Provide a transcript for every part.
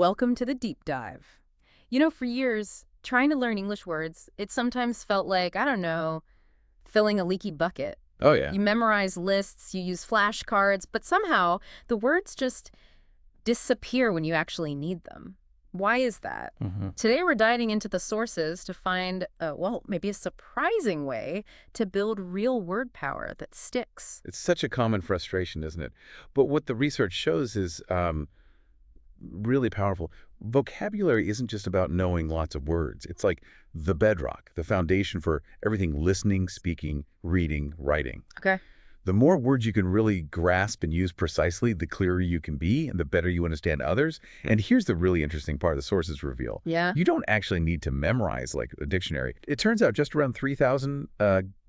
welcome to the deep dive. You know, for years, trying to learn English words, it sometimes felt like, I don't know, filling a leaky bucket. Oh, yeah. You memorize lists, you use flashcards, but somehow the words just disappear when you actually need them. Why is that? Today we're diving into the sources to find, maybe a surprising way to build real word power that sticks. It's such a common frustration, isn't it? But what the research shows is really powerful. Vocabulary isn't just about knowing lots of words. It's like the bedrock, the foundation for everything listening, speaking, reading, writing. Okay. The more words you can really grasp and use precisely, the clearer you can be and the better you understand others. And here's the really interesting part the sources reveal. Yeah. You don't actually need to memorize like a dictionary. It turns out just around 3,000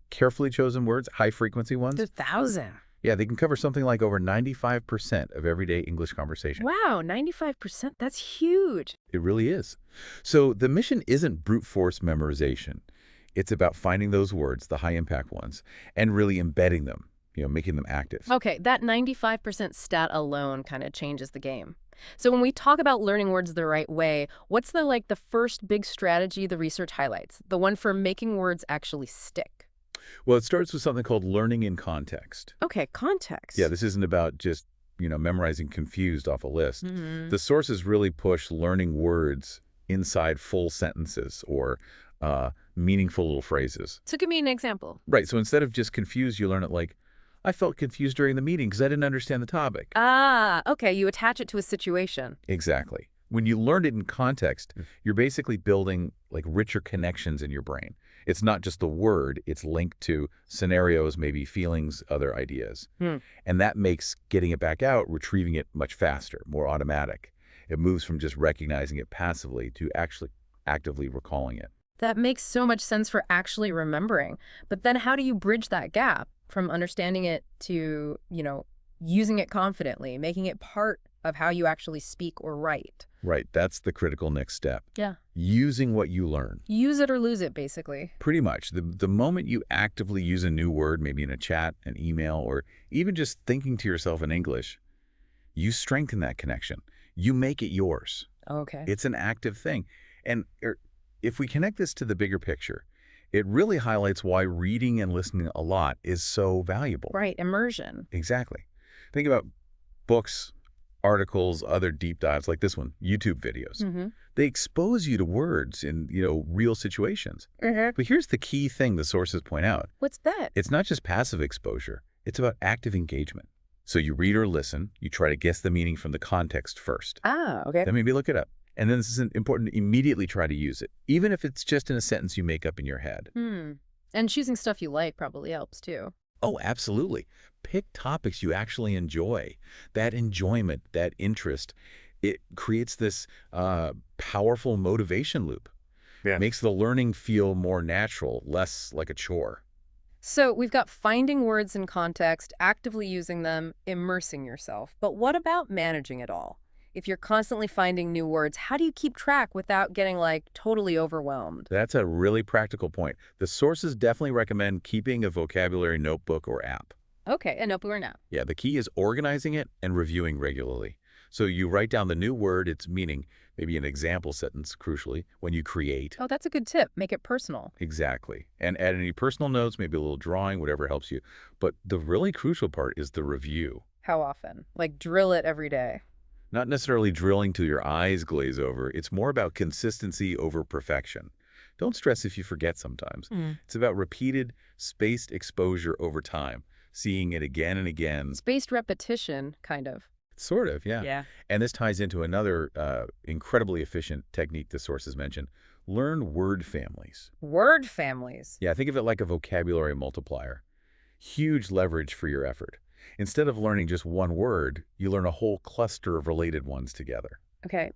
carefully chosen words, high-frequency ones. 2,000. Yeah, they can cover something like over 95% of everyday English conversation. Wow, 95%. That's huge. It really is. So the mission isn't brute force memorization. It's about finding those words, the high-impact ones, and really embedding them. Making them active. Okay, that 95% stat alone kind of changes the game. So when we talk about learning words the right way, what's the first big strategy the research highlights? The one for making words actually stick? Well, it starts with something called learning in context. Okay, context. Yeah, this isn't about just, memorizing confused off a list. Mm-hmm. The sources really push learning words inside full sentences or meaningful little phrases. So give me an example. Right, so instead of just confused, you learn it like, I felt confused during the meeting because I didn't understand the topic. Ah, okay, you attach it to a situation. Exactly. When you learn it in context, you're basically building like richer connections in your brain. It's not just the word, it's linked to scenarios, maybe feelings, other ideas. And that makes getting it back out, retrieving it much faster, more automatic. It moves from just recognizing it passively to actually actively recalling it. That makes so much sense for actually remembering. But then how do you bridge that gap from understanding it to, using it confidently, making it part of how you actually speak or write? Right, that's the critical next step. Yeah. Using what you learn. Use it or lose it, basically. Pretty much. The moment you actively use a new word, maybe in a chat, an email, or even just thinking to yourself in English, you strengthen that connection. You make it yours. Okay. It's an active thing. And if we connect this to the bigger picture, it really highlights why reading and listening a lot is so valuable. Right, immersion. Exactly. Think about books, articles, other deep dives like this one, YouTube videos. They expose you to words in, real situations. But here's the key thing the sources point out. What's that? It's not just passive exposure. It's about active engagement. So you read or listen, you try to guess the meaning from the context first. Ah, okay. Then maybe look it up. And then this is important to immediately try to use it, even if it's just in a sentence you make up in your head. And choosing stuff you like probably helps, too. Oh, absolutely. Pick topics you actually enjoy. That enjoyment, that interest, it creates this powerful motivation loop. Yeah. Makes the learning feel more natural, less like a chore. So we've got finding words in context, actively using them, immersing yourself. But what about managing it all? If you're constantly finding new words, how do you keep track without getting, totally overwhelmed? That's a really practical point. The sources definitely recommend keeping a vocabulary notebook or app. Okay, a notebook or an app. Yeah, the key is organizing it and reviewing regularly. So you write down the new word, its meaning, maybe an example sentence, crucially, when you create. Oh, that's a good tip. Make it personal. Exactly. And add any personal notes, maybe a little drawing, whatever helps you. But the really crucial part is the review. How often? Drill it every day. Not necessarily drilling till your eyes glaze over. It's more about consistency over perfection. Don't stress if you forget sometimes. It's about repeated, spaced exposure over time, seeing it again and again. Spaced repetition, kind of. Sort of, yeah. Yeah. And this ties into another incredibly efficient technique the sources mention. Learn word families. Word families. Yeah, think of it like a vocabulary multiplier. Huge leverage for your effort. Instead of learning just one word, you learn a whole cluster of related ones together. Okay,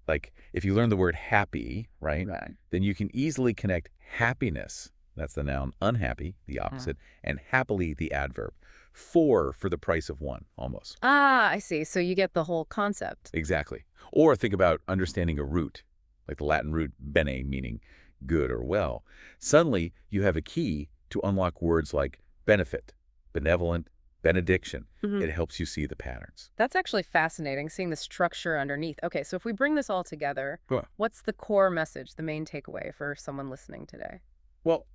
Like if you learn the word happy, right? Then you can easily connect happiness, that's the noun, unhappy, the opposite, and happily, the adverb. 4 for the price of 1, almost. Ah, I see. So you get the whole concept. Exactly. Or think about understanding a root, like the Latin root bene, meaning good or well. Suddenly, you have a key to unlock words like benefit, benevolent, benediction. It helps you see the patterns. That's actually fascinating, seeing the structure underneath. Okay, so if we bring this all together, Well, what's the core message, the main takeaway for someone listening today? well,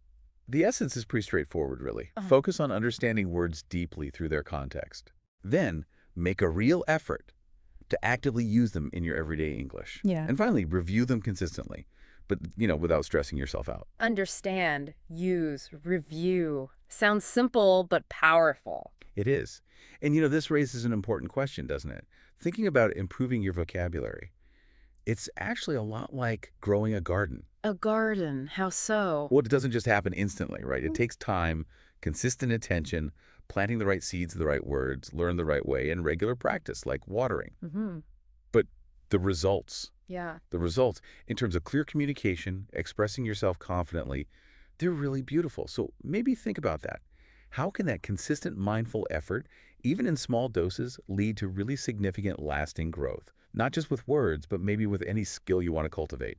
the essence is pretty straightforward, really. Focus on understanding words deeply through their context. Then, make a real effort to actively use them in your everyday English. Yeah. And finally, review them consistently, but, without stressing yourself out. Understand, use, review. Sounds simple, but powerful. It is. And, this raises an important question, doesn't it? Thinking about improving your vocabulary. It's actually a lot like growing a garden. A garden, how so? Well, it doesn't just happen instantly, right? It takes time, consistent attention, planting the right seeds, the right words, learn the right way, and regular practice, like watering. But the results, Yeah. in terms of clear communication, expressing yourself confidently, they're really beautiful. So maybe think about that. How can that consistent mindful effort, even in small doses, lead to really significant lasting growth? Not just with words, but maybe with any skill you want to cultivate.